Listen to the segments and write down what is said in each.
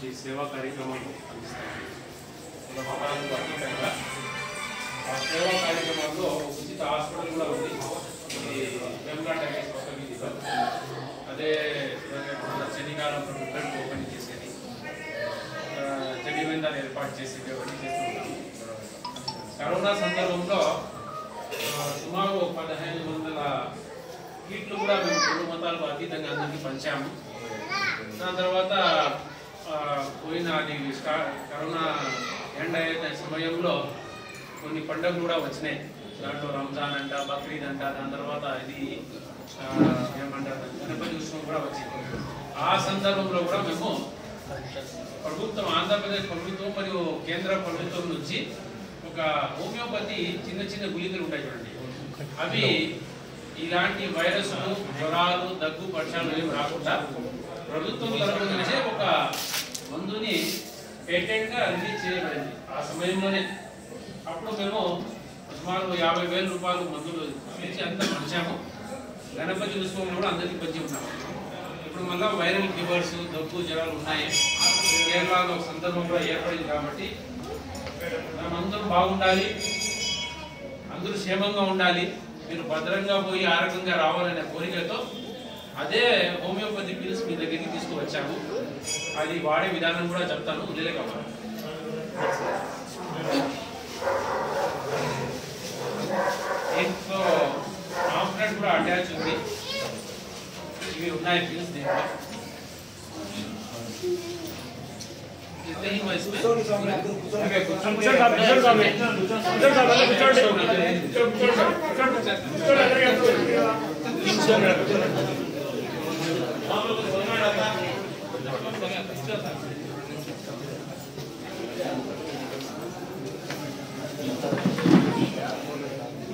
మంచి సేవా కార్యక్రమాలు అందిస్తాము. మతాలకు అతీతంగా ఆ సేవా కార్యక్రమాల్లో ఉచిత హాస్పిటల్ కూడా ఉంది. ఇది వేములవాడ పక్క వీధిలో అదే శనివారం బ్లడ్ ఓపెన్ చేసేది, చలివేందాలు ఏర్పాటు చేసేది అవన్నీ చేస్తున్నాము. కరోనా సందర్భంలో సుమారు 1500 కిట్లు కూడా మేము రెండు మతాలకు అతీతంగా అందరికీ పంచాము. దాని తర్వాత పోయిన కరోనా ఎండ్ అయ్యే సమయంలో కొన్ని పండుగలు కూడా వచ్చినాయి. దాంట్లో రంజాన్ అంట, బక్రీద్ అంట, దాని తర్వాత ఇది ఏమంటారు గణపతి ఉత్సవం కూడా వచ్చింది. ఆ సందర్భంలో కూడా మేము ప్రభుత్వం, ఆంధ్రప్రదేశ్ ప్రభుత్వం మరియు కేంద్ర ప్రభుత్వం నుంచి ఒక హోమియోపతి చిన్న చిన్న గుళికలు ఉంటాయి చూడండి, అవి ఇలాంటి వైరస్లు, జ్వరాలు, దగ్గు, పక్షాలు ఏమి రాకుండా ప్రభుత్వం తరఫు నుంచే ఒక మందుని పేటెంట్గా రిలీజ్ చేయబడింది. ఆ సమయంలోనే అప్పుడు మేము సుమారు 50,000 రూపాయలు మందులు ఇచ్చి అంతా పంచాము. గణపతి ఉత్సవంలో కూడా అందరికీ పంచి ఉన్నాము. ఇప్పుడు మళ్ళీ వైరల్ ఫీవర్స్, దగ్గు, జ్వరాలు ఉన్నాయి. కేరళలో సందర్భం కూడా ఏర్పడింది కాబట్టి అందరూ బాగుండాలి, అందరూ క్షేమంగా ఉండాలి, మీరు భద్రంగా పోయి ఆరోగ్యంగా రావాలనే కోరికతో అదే హోమియోపతి పిల్స్ మీ దగ్గరికి తీసుకువచ్చాము. అది వాడే విధానం కూడా చెప్తాను, వదిలేకపోతాను. దీంట్లో కాంప్లెంట్ కూడా అటాచ్ ఉంది. ఇవి ఉన్నాయి పిల్స్ దీంట్లో.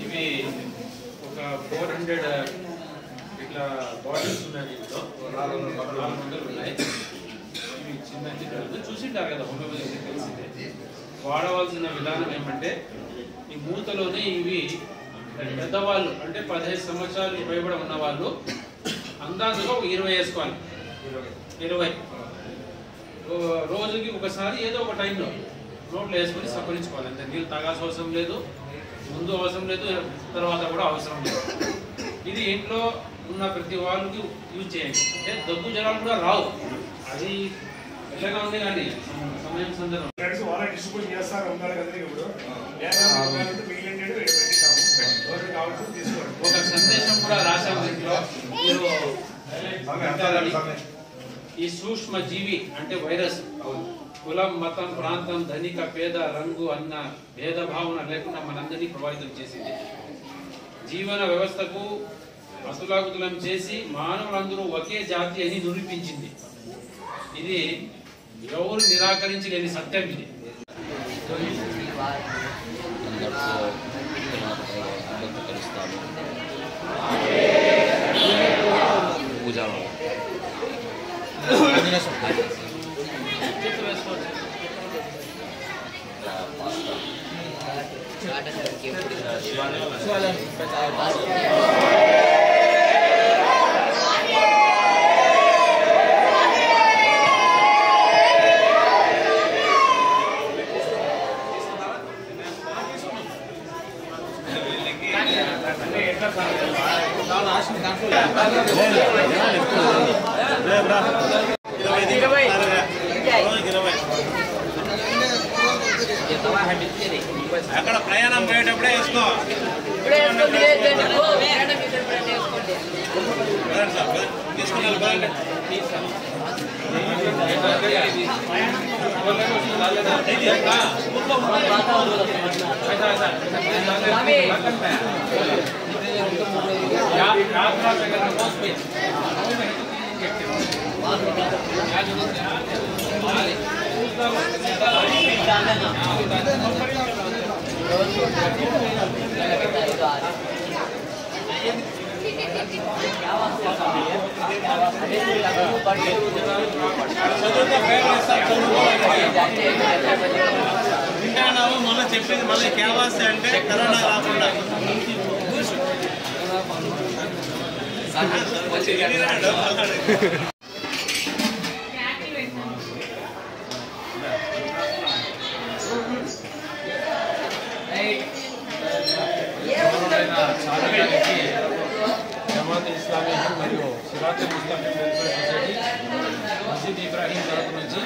ఇవి ఒక 400 ఇట్లా బాటిల్స్ ఉన్నాయి. దీంట్లో 400 ఉన్నాయి. ఇవి చిన్న చూసింటారు కదా, హోమియోపతి తెలిసిందే. వాడవలసిన విధానం ఏమంటే ఈ మూతలోనే ఇవి పెద్దవాళ్ళు అంటే 15 సంవత్సరాలు పైబడి ఉన్న వాళ్ళు అందాజుగా 20 వేసుకోవాలి. 20 రోజుకి ఒకసారి ఏదో ఒక టైంలో నోట్లో వేసుకొని సప్పరించుకోవాలి. అంతే, నీళ్ళు తాగాల్సిన అవసరం లేదు, ముందు అవసరం లేదు, తర్వాత కూడా అవసరం లేదు. ఇది ఇంట్లో ఉన్న ప్రతి వాళ్ళకి యూజ్ చేయండి. అంటే దగ్గు జ్వరాలు కూడా రావు. అది ఎలాగా ఉంది కానీ సమయం సందర్భం డిస్ట్రిబ్యూట్ చేస్తారు. ఒక సందేశం కూడా రాశాము ఇంట్లో. ఈ సూక్ష్మ జీవి అంటే వైరస్ కులం, మతం, ప్రాంతం, ధనిక, పేద, రంగు అన్న భేదభావన లేకుండా మనందరినీ ప్రభావితం చేసింది. జీవన వ్యవస్థకు అతులాకుతులం చేసి మానవులందరూ ఒకే జాతి అని నిరూపించింది. ఇది ఎవరు నిరాకరించలేని సత్యం. ఇది అక్కడ ప్రయాణం పోయేటప్పుడే వేసుకో. వింటానావు మళ్ళీ చెప్పేది మళ్ళీ క్యావాస్ అంటే కరోనా రాకుండా ఆయన సామి గారికి జమాత్ ఇస్లామీ మరియు సిరాతుల్ ముస్తఫీన్ వెల్ఫేర్ సొసైటీ మసీద్ ఇబ్రాహీం తరఫు నుంచి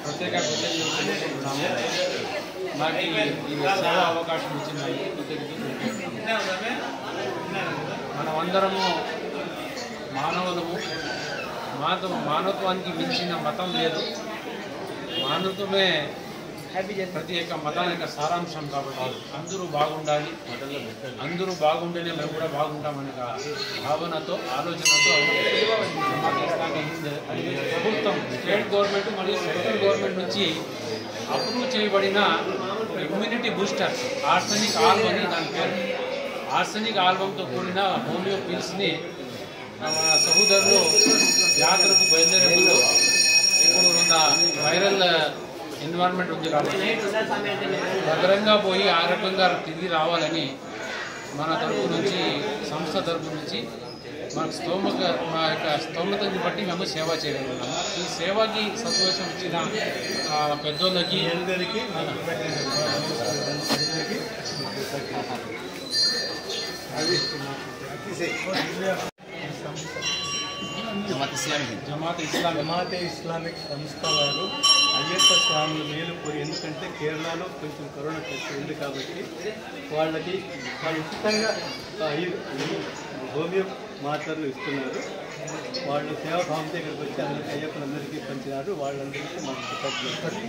ప్రత్యేక కృతజ్ఞతలు తెలుపుతున్నాము. నాకు ఈ సేవా అవకాశం ఇచ్చినందుకు కృతజ్ఞతలు. మనమందరము మానవులము. మానవత్వానికి మించిన మతం లేదు. మానవత్వమే ప్రతి ఒక్క మతం యొక్క సారాంశం. కాబట్టి అందరూ బాగుండాలి, అందరూ బాగుంటేనే మేము కూడా బాగుంటామనే భావనతో, ఆలోచనతో ప్రభుత్వం, స్టేట్ గవర్నమెంట్ మరియు సెంట్రల్ గవర్నమెంట్ నుంచి అప్రూవ్ చేయబడిన ఇమ్యూనిటీ బూస్టర్ ఆర్సెనిక్ ఆల్బమ్ అని దాని పేరు. ఆర్సెనిక్ ఆల్బమ్తో కూడిన హోమియో పిల్స్ని మన సహోదరులు యాత్రకు బయలుదేరే ముందు ఇప్పుడు ఉన్న వైరల్ ఎన్విరాన్మెంట్ ఉంది కాబట్టి భద్రంగా పోయి ఆరోగ్యంగా తిరిగి రావాలని మన తరపు నుంచి, సంస్థ తరపు నుంచి మా యొక్క స్తోమతని బట్టి మేము సేవ చేయగలుగుతున్నాము. ఈ సేవకి సంతోషం ఇచ్చిన పెద్దోళ్ళకి అందరికీ జమాతే ఇస్లామిక్ సంస్థ వారు అయ్యప్ప స్వాములు మేలు కోరి, ఎందుకంటే కేరళలో కొంచెం కరోనా టెస్ట్ ఉంది కాబట్టి వాళ్ళు ఉచితంగా హోమియో మాత్రలు ఇస్తున్నారు. వాళ్ళు సేవాభావంతో ఇక్కడికి వచ్చి అందరికీ అయ్యప్పలందరికీ పంచినారు. వాళ్ళందరికీ మాకు కృతజ్ఞతలు.